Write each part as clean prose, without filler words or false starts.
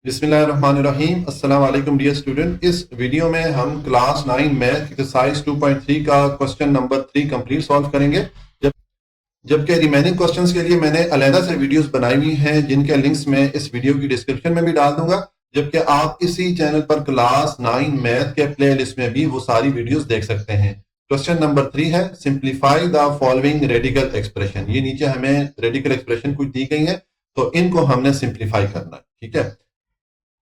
बिस्मिल्लाहिर्रहमानिर्रहीम। अस्सलाम वालेकुम डियर स्टूडेंट। इस वीडियो में हम क्लास 9 मैथ एक्सरसाइज 2.3 का क्वेश्चन नंबर 3 कंप्लीट सॉल्व करेंगे। जबकि रिमेनिंग क्वेश्चंस के लिए मैंने अलहदा से वीडियोस बनाई हुई हैं जिनके लिंक्स मैं इस वीडियो की डिस्क्रिप्शन में भी डाल दूंगा, जबकि आप इसी चैनल पर क्लास 9 मैथ के प्ले लिस्ट में भी वो सारी वीडियोस देख सकते हैं। क्वेश्चन नंबर 3 है, simplify the following radical expression. ये नीचे हमें रेडिकल एक्सप्रेशन कुछ दी गई है, तो इनको हमने सिंप्लीफाई करना है। ठीक है,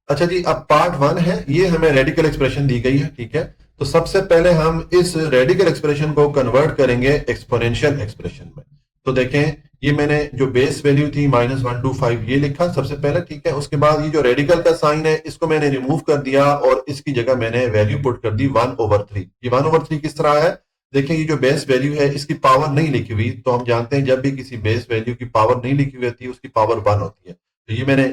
अच्छा जी, अब पार्ट 1 है, ये हमें रेडिकल एक्सप्रेशन दी गई है। ठीक है, तो सबसे पहले हम इस रेडिकल एक्सप्रेशन को कन्वर्ट करेंगे एक्सपोनेंशियल एक्सप्रेशन में। तो देखें, ये मैंने जो बेस वैल्यू थी -125 ये लिखा सबसे पहले। ठीक है, उसके बाद ये जो रेडिकल का साइन है इसको मैंने रिमूव कर दिया और इसकी जगह मैंने वैल्यू पुट कर दी 1/3। ये 1/3 किस तरह है, देखें, ये जो बेस वैल्यू है इसकी पावर नहीं लिखी हुई, तो हम जानते हैं जब भी किसी बेस वैल्यू की पावर नहीं लिखी हुई होती है उसकी पावर 1 होती है। तो ये मैंने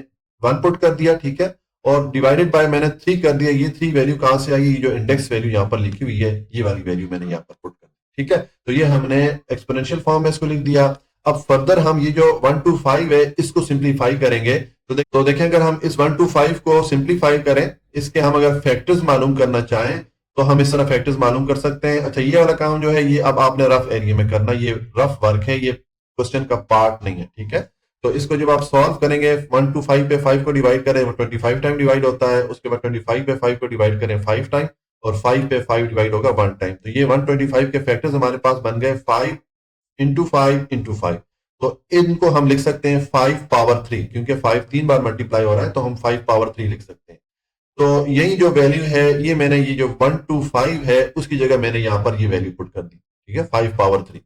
1 पुट कर दिया। ठीक है, और डिवाइडेड बाय मैंने 3 कर दिया। ये 3 वैल्यू कहां से आई, ये जो इंडेक्स वैल्यू यहाँ पर लिखी हुई है ये वाली वैल्यू मैंने यहाँ पर पुट कर दी। ठीक है, तो ये हमने एक्सपोनेंशियल फॉर्म में इसको लिख दिया। अब फर्दर हम ये जो 125 है इसको सिंप्लीफाई करेंगे। तो देखें, अगर हम इस 125 को सिंप्लीफाई करें, इसके हम अगर फैक्टर्स मालूम करना चाहें तो हम इस तरह फैक्टर्स मालूम कर सकते हैं। अच्छा, ये वाला काम जो है ये अब आपने रफ एरिया में करना, ये रफ वर्क है, ये क्वेश्चन का पार्ट नहीं है। ठीक है, तो इसको जब आप सॉल्व करेंगे 125 पे 5 को डिवाइड करें, वो 25 टाइम डिवाइड होता है। उसके बाद 25 पे 5 को डिवाइड करें 5 टाइम, और 5 पे 5 डिवाइड होगा 1 टाइम। तो ये 125 के फैक्टर्स हमारे पास बन गए 5 इंटू 5 इंटू 5। तो इनको हम लिख सकते हैं 5 पावर 3, क्योंकि 5 3 बार मल्टीप्लाई हो रहा है तो हम 5 पावर 3 लिख सकते हैं। तो यही जो वैल्यू है ये मैंने, ये जो 125 है उसकी जगह मैंने यहां पर ये वैल्यू पुट कर दी। ठीक है, 5 पावर 3।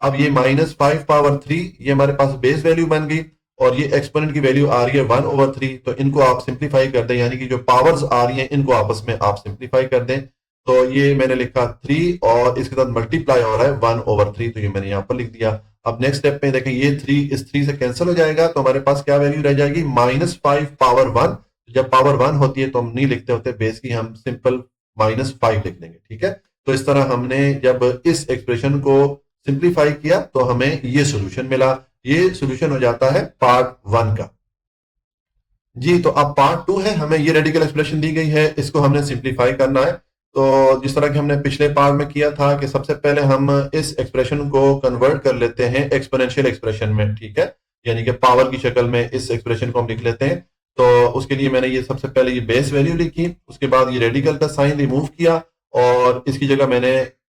अब ये -5 पावर 3 ये हमारे पास बेस वैल्यू बन गई, और ये एक्सपोनेंट की वैल्यू आ रही है 1/3। तो इनको आप सिंप्लीफाई कर दें, यानी कि जो पावर्स आ रही हैं इनको आपस में आप सिंप्लीफाई कर दें। तो ये मैंने लिखा 3 और इसके साथ मल्टीप्लाई हो रहा है 1/3, तो ये मैंने यहाँ पर लिख दिया। अब नेक्स्ट स्टेप में देखें, ये 3 इस 3 से कैंसिल हो जाएगा, तो हमारे पास क्या वैल्यू रह जाएगी, -5 पावर 1। जब पावर 1 होती है तो हम नहीं लिखते होते बेस की, हम सिंपल -5 लिख देंगे। ठीक है, तो इस तरह हमने जब इस एक्सप्रेशन को सिंप्लीफाई किया तो हमें ये सॉल्यूशन मिला। ये सॉल्यूशन हो जाता है पार्ट 1 का। जी, तो अब पार्ट 2 है, हमें ये रेडिकल एक्सप्रेशन दी गई है, इसको हमने सिंप्लीफाई करना है। तो जिस तरह कि हमने पिछले पार्ट में किया था कि सबसे पहले हम इस एक्सप्रेशन को कन्वर्ट कर लेते हैं एक्सपोनेंशियल एक्सप्रेशन में। ठीक है, यानी कि पावर की शक्ल में इस एक्सप्रेशन को हम लिख लेते हैं। तो उसके लिए मैंने ये सबसे पहले ये बेस वैल्यू लिखी, उसके बाद ये रेडिकल का साइन रिमूव किया और इसकी जगह मैंने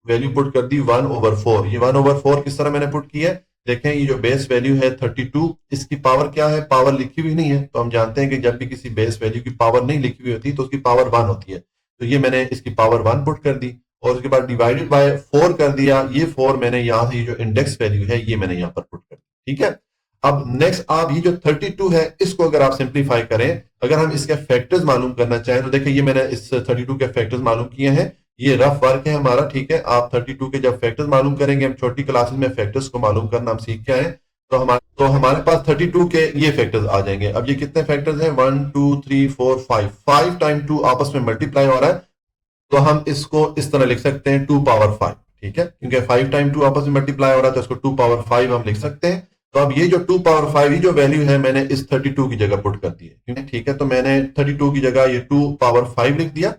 वैल्यू पुट कर दी 1/4। ये 1/4 किस तरह मैंने पुट किया है, देखें, ये जो बेस वैल्यू है 32, इसकी पावर क्या है, पावर लिखी हुई नहीं है। तो हम जानते हैं कि जब भी किसी बेस वैल्यू की पावर नहीं लिखी हुई होती तो उसकी पावर 1 होती है। तो ये मैंने इसकी पावर 1 पुट कर दी, और उसके बाद डिवाइडेड बाय 4 कर दिया। ये 4 मैंने यहाँ से, ये जो इंडेक्स वैल्यू है ये मैंने यहाँ पर पुट कर दी। ठीक है, अब नेक्स्ट आप ये जो 32 है इसको अगर आप सिंप्लीफाई करें, अगर हम इसके फैक्टर्स मालूम करना चाहें, तो देखिए ये मैंने इस 32 के फैक्टर्स मालूम किए हैं। ये रफ वर्क है हमारा। ठीक है, आप 32 के जब फैक्टर्स मालूम करेंगे, हम छोटी क्लासेस में फैक्टर्स को मालूम करना हम सीख के आए, तो हमारे पास 32 के ये फैक्टर्स आ जाएंगे। अब ये कितने फैक्टर्स हैं, 1 2 3 4 5, 5 टाइम 2 आपस में मल्टीप्लाई हो रहा है, तो हम इसको इस तरह लिख सकते हैं 2 पावर 5। ठीक है, क्योंकि 5 टाइम 2 आपस में मल्टीप्लाई हो रहा है तो इसको 2 पावर 5 हम लिख सकते हैं। तो अब ये जो 2 पावर 5 जो वैल्यू है मैंने इस 32 की जगह पुट कर दी है। ठीक है, तो मैंने 32 की जगह ये 2 पावर 5 लिख दिया।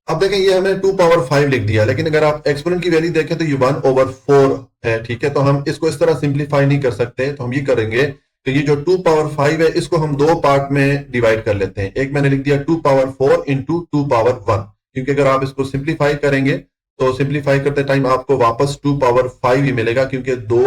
अब देखें, ये हमने 2 पावर 5 लिख दिया, लेकिन अगर आप एक्सपोनेंट की वैल्यू देखें तो ये 1/4 है। ठीक है, तो हम इसको इस तरह सिंप्लीफाई नहीं कर सकते, तो हम ये करेंगे, तो ये जो 2 पावर 5 है इसको हम दो पार्ट में डिवाइड कर लेते हैं। एक मैंने लिख दिया 2 पावर 4 इंटू 2 पावर 1, क्योंकि अगर आप इसको सिंप्लीफाई करेंगे तो सिंप्लीफाई करते टाइम आपको वापस 2 पावर 5 ही मिलेगा, क्योंकि दो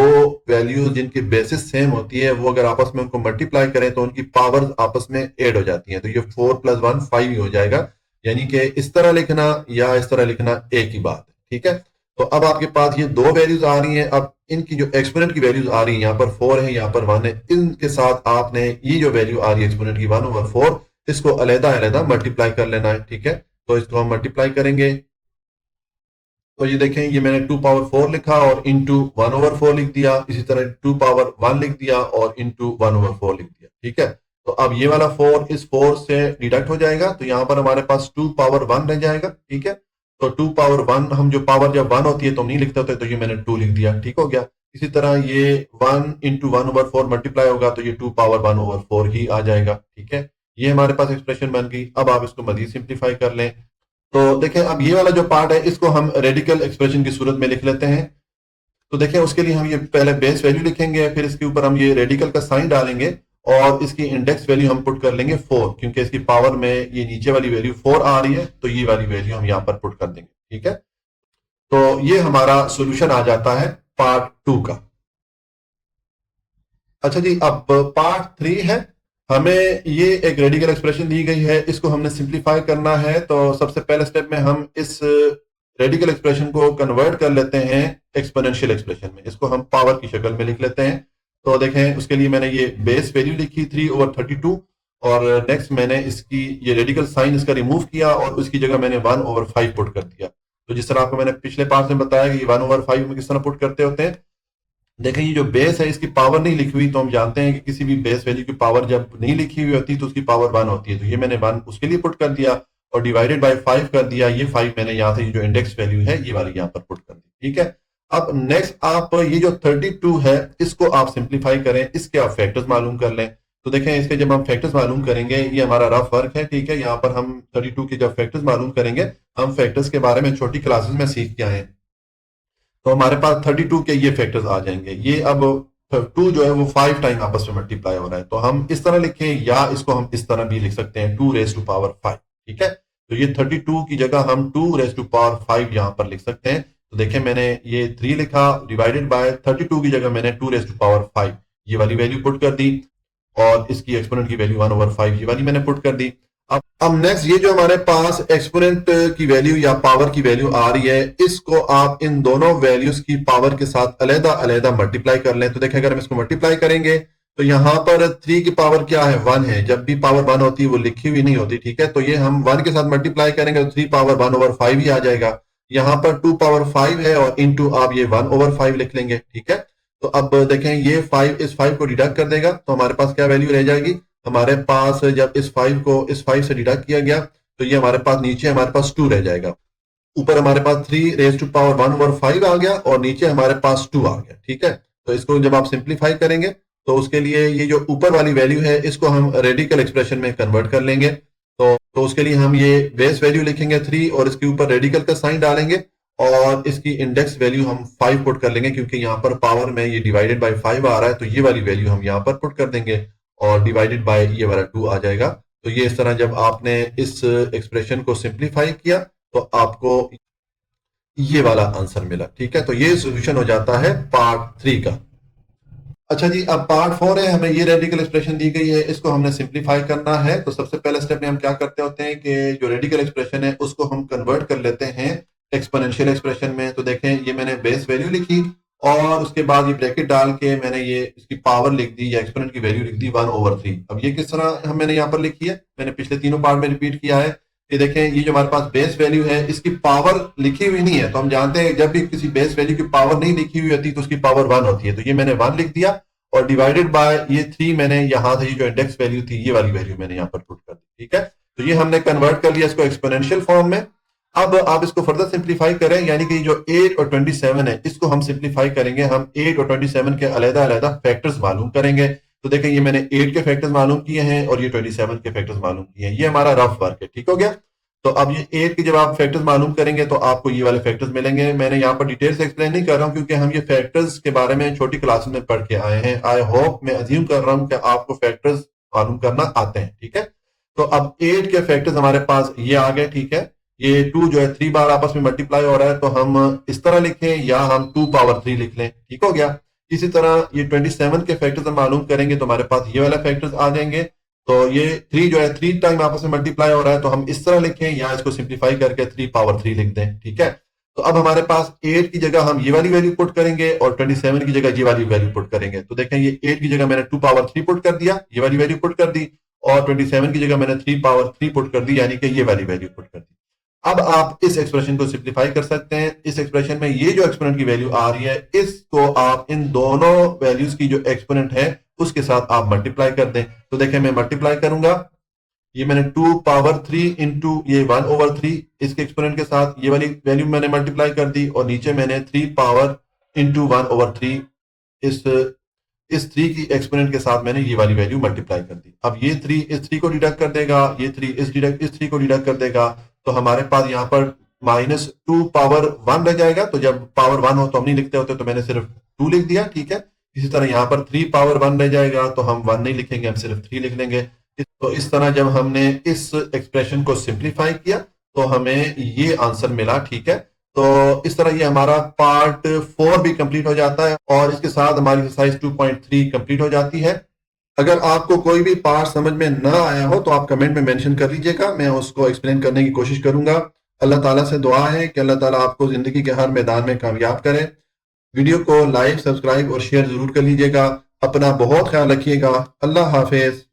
वैल्यूज जिनकी बेसिस सेम होती है वो अगर आपस में उनको मल्टीप्लाई करें तो उनकी पावर आपस में ऐड हो जाती है। तो ये 4 + 1 5 ही हो जाएगा, यानी कि इस तरह लिखना या इस तरह लिखना एक ही बात है। ठीक है, तो अब आपके पास ये दो वैल्यूज आ रही हैं। अब इनकी जो एक्सपोनेंट की वैल्यूज आ रही है, यहाँ पर 4 है, यहाँ पर 1 है, इनके साथ आपने ये जो वैल्यू आ रही है एक्सपोनेंट की 1/4, इसको अलहदा अलहदा मल्टीप्लाई कर लेना है। ठीक है, तो इसको हम मल्टीप्लाई करेंगे, तो ये देखें, ये मैंने 2 पावर 4 लिखा और इंटू 1/4 लिख दिया। इसी तरह 2 पावर 1 लिख दिया और इंटू 1/4 लिख दिया। ठीक है, तो अब ये वाला 4 इस 4 से डिडक्ट हो जाएगा, तो यहां पर हमारे पास 2 पावर 1 रह जाएगा। ठीक है, तो 2 पावर 1, हम जो पावर जब 1 होती है तो हम नहीं लिखते होते, तो ये मैंने 2 लिख दिया। ठीक हो गया। इसी तरह ये 1 इंटू 1/4 मल्टीप्लाई होगा तो ये 2 पावर 1/4 ही आ जाएगा। ठीक है, ये हमारे पास एक्सप्रेशन बन गई। अब आप इसको मजीद सिंप्लीफाई कर लें तो देखें अब ये वाला जो पार्ट है इसको हम रेडिकल एक्सप्रेशन की सूरत में लिख लेते हैं। तो देखें उसके लिए हम ये पहले बेस वैल्यू लिखेंगे, फिर इसके ऊपर हम ये रेडिकल का साइन डालेंगे और इसकी इंडेक्स वैल्यू हम पुट कर लेंगे 4, क्योंकि इसकी पावर में ये नीचे वाली वैल्यू 4 आ रही है तो ये वाली वैल्यू हम यहाँ पर पुट कर देंगे। ठीक है, तो ये हमारा सोल्यूशन आ जाता है पार्ट 2 का। अच्छा जी, अब पार्ट 3 है। हमें ये एक रेडिकल एक्सप्रेशन दी गई है, इसको हमने सिंप्लीफाई करना है। तो सबसे पहले स्टेप में हम इस रेडिकल एक्सप्रेशन को कन्वर्ट कर लेते हैं एक्सपोनेंशियल एक्सप्रेशन में। इसको हम पावर की शक्ल में लिख लेते हैं। तो देखें उसके लिए मैंने ये बेस वैल्यू लिखी 3/32 और नेक्स्ट मैंने इसकी ये रेडिकल साइन इसका रिमूव किया और उसकी जगह मैंने 1/5 पुट कर दिया। तो जिस तरह आपको मैंने पिछले पार्ट में बताया कि 1/5 में किस तरह पुट करते होते हैं। देखें ये जो बेस है इसकी पावर नहीं लिखी हुई, तो हम जानते हैं कि किसी भी बेस वैल्यू की पावर जब नहीं लिखी हुई होती तो उसकी पावर 1 होती है। तो ये मैंने 1 उसके लिए पुट कर दिया और डिवाइडेड बाय 5 कर दिया। ये 5 मैंने यहाँ से ये जो इंडेक्स वैल्यू है ये वाली यहाँ पर पुट कर दी। ठीक है, अब नेक्स्ट आप ये जो 32 है इसको आप सिंप्लीफाई करें, इसके आप फैक्टर्स मालूम कर लें। तो देखें इसके जब हम फैक्टर्स मालूम करेंगे, ये हमारा रफ वर्क है। ठीक है, यहाँ पर हम 32 के जब फैक्टर्स मालूम करेंगे, हम फैक्टर्स के बारे में छोटी क्लासेस में सीख के आए हैं। तो हमारे पास 32 के ये फैक्टर्स आ जाएंगे। ये अब 2 जो है वो 5 टाइम आपस में मल्टीप्लाई हो रहा है, तो हम इस तरह लिखें या इसको हम इस तरह भी लिख सकते हैं 2⁻5। ठीक है, तो ये 32 की जगह हम 2⁻5 यहां पर लिख सकते हैं। तो देखें मैंने ये 3 लिखा डिवाइडेड बाय 32 की जगह मैंने 2⁻5 ये वाली वैल्यू पुट कर दी और इसकी एक्सपोनेंट की वैल्यू 1/5 ये वाली मैंने पुट कर दी। अब नेक्स्ट ये जो हमारे पास एक्सपोनेंट की वैल्यू या पावर की वैल्यू आ रही है, इसको आप इन दोनों वैल्यूज की पावर के साथ अलग अलग मल्टीप्लाई कर लें। तो देखें अगर हम इसको मल्टीप्लाई करेंगे तो यहां पर 3 की पावर क्या है 1 है। जब भी पावर 1 होती है वो लिखी हुई नहीं होती। ठीक है, तो ये हम 1 के साथ मल्टीप्लाई करेंगे तो 3 पावर 1/5 ही आ जाएगा। यहां पर 2 पावर 5 है और इनटू आप ये 1/5 लिख लेंगे। ठीक है, तो अब देखें ये 5 इस 5 को डिडक्ट कर देगा तो हमारे पास क्या वैल्यू रह जाएगी। हमारे पास जब इस 5 को इस 5 से डिडक्ट किया गया तो ये हमारे पास नीचे हमारे पास 2 रह जाएगा। ऊपर हमारे पास 3⁻1/5 आ गया और नीचे हमारे पास 2 आ गया। ठीक है, तो इसको जब आप सिंप्लीफाई करेंगे तो उसके लिए ये जो ऊपर वाली वैल्यू है इसको हम रेडिकल एक्सप्रेशन में कन्वर्ट कर लेंगे। तो उसके लिए हम ये बेस वैल्यू लिखेंगे 3 और इसके ऊपर रेडिकल का साइन डालेंगे और इसकी इंडेक्स वैल्यू हम 5 पुट कर लेंगे, क्योंकि यहाँ पर पावर में ये डिवाइडेड बाय 5 आ रहा है तो ये वाली वैल्यू हम यहाँ पर पुट कर देंगे और डिवाइडेड बाय ये वाला 2 आ जाएगा। तो ये इस तरह जब आपने इस एक्सप्रेशन को सिंप्लीफाई किया तो आपको ये वाला आंसर मिला। ठीक है, तो ये सोल्यूशन हो जाता है पार्ट 3 का। अच्छा जी, अब पार्ट 4 है। हमें ये रेडिकल एक्सप्रेशन दी गई है, इसको हमने सिंप्लीफाई करना है। तो सबसे पहले स्टेप में हम क्या करते होते हैं कि जो रेडिकल एक्सप्रेशन है उसको हम कन्वर्ट कर लेते हैं एक्सपोनेंशियल एक्सप्रेशन में। तो देखें ये मैंने बेस वैल्यू लिखी और उसके बाद ये ब्रैकेट डाल के मैंने ये इसकी पावर लिख दी या एक्सपोनेंट की वैल्यू लिख दी 1/3। अब ये किस तरह मैंने यहाँ पर लिखी है, मैंने पिछले तीनों पार्ट में रिपीट किया है। ये देखें ये जो हमारे पास बेस वैल्यू है इसकी पावर लिखी हुई नहीं है। तो हम जानते हैं जब भी किसी बेस वैल्यू की पावर नहीं लिखी हुई होती तो उसकी पावर 1 होती है। तो ये मैंने 1 लिख दिया और डिवाइडेड बाय ये 3 मैंने यहां से ये जो इंडेक्स वैल्यू थी ये वाली वैल्यू मैंने यहाँ पर पुट कर दी। ठीक है, तो ये हमने कन्वर्ट कर लिया इसको एक्सपोनेंशियल फॉर्म में। अब आप इसको फर्दर सिंप्लीफाई करें, यानी कि जो 8 और 27 है इसको हम सिंप्लीफाई करेंगे। हम 8 और 27 के अलग अलग फैक्टर्स मालूम करेंगे। तो देखें ये मैंने 8 के फैक्टर्स मालूम किए हैं और ये 27 के फैक्टर्स मालूम किए हैं। ये हमारा रफ वर्क है। ठीक हो गया, तो अब ये 8 के जब आप फैक्टर्स मालूम करेंगे तो आपको ये वाले फैक्टर्स मिलेंगे। मैंने यहाँ पर डिटेल से एक्सप्लेन नहीं कर रहा हूँ क्योंकि हम ये फैक्टर्स के बारे में छोटी क्लासेस में पढ़ के आए हैं। आई होप, मैं अज्यूम कर रहा हूँ कि आपको फैक्टर्स मालूम करना आते हैं। ठीक है, तो अब 8 के फैक्टर्स हमारे पास ये आ गए। ठीक है, ये 2 जो है 3 बार आपस में मल्टीप्लाई हो रहा है तो हम इस तरह लिखें या हम 2 पावर 3 लिख लें। ठीक हो गया, इसी तरह ये 27 के फैक्टर्स हम मालूम करेंगे तो हमारे पास ये वाला फैक्टर्स आ जाएंगे। तो ये 3 जो है 3 टाइम आपस में मल्टीप्लाई हो रहा है तो हम इस तरह लिखें या इसको सिंप्लीफाई करके 3 पावर 3 लिख दें। ठीक है, तो अब हमारे पास 8 की जगह हम ये वाली वैल्यू पुट करेंगे और 27 की जगह ये वाली वैल्यू पुट करेंगे। तो देखें ये 8 की जगह मैंने 2 पावर 3 पुट कर दिया, ये वाली वैल्यू पुट कर दी और 27 की जगह मैंने 3 पावर 3 पुट कर दी, यानी कि ये वाली वैल्यू पुट कर दी। अब आप इस एक्सप्रेशन को सिंप्लीफाई कर सकते हैं। इस एक्सप्रेशन में ये जो एक्सपोनेंट की वैल्यू आ रही है इसको आप इन दोनों वैल्यूज की जो एक्सपोनेंट है उसके साथ आप मल्टीप्लाई कर दें। तो देखें मैं मल्टीप्लाई करूंगा, ये मैंने 2 पावर 3 इंटू ये 1/3 इसके एक्सपोनेंट के साथ ये वाली वैल्यू मैंने मल्टीप्लाई कर दी और नीचे मैंने 3 पावर इंटू 1/3 इस इस 3 की एक्सपोनेंट के साथ मैंने ये वाली वैल्यू मल्टीप्लाई कर दी। अब ये 3 इस 3 को डिडक्ट कर देगा, ये 3 इस 3 को डिडक्ट कर देगा, तो हमारे पास यहाँ पर -2 पावर 1 रह जाएगा। तो जब पावर 1 हो तो हम नहीं लिखते होते, तो मैंने सिर्फ 2 लिख दिया, ठीक है। इसी तरह यहाँ पर 3 पावर 1 रह जाएगा, तो हम 1 नहीं लिखेंगे, हम सिर्फ 3 लिख लेंगे। तो इस तरह जब हमने इस एक्सप्रेशन को सिंप्लीफाई किया तो हमें ये आंसर मिला, ठीक है। तो इस तरह ये हमारा पार्ट 4 भी कंप्लीट हो जाता है और इसके साथ हमारी एक्सरसाइज 2.3 कंप्लीट हो जाती है। अगर आपको कोई भी पार्ट समझ में ना आया हो तो आप कमेंट में मेंशन कर लीजिएगा, मैं उसको एक्सप्लेन करने की कोशिश करूंगा। अल्लाह ताला से दुआ है कि अल्लाह ताला आपको जिंदगी के हर मैदान में कामयाब करे। वीडियो को लाइक, सब्सक्राइब और शेयर जरूर कर लीजिएगा। अपना बहुत ख्याल रखिएगा। अल्लाह हाफिज।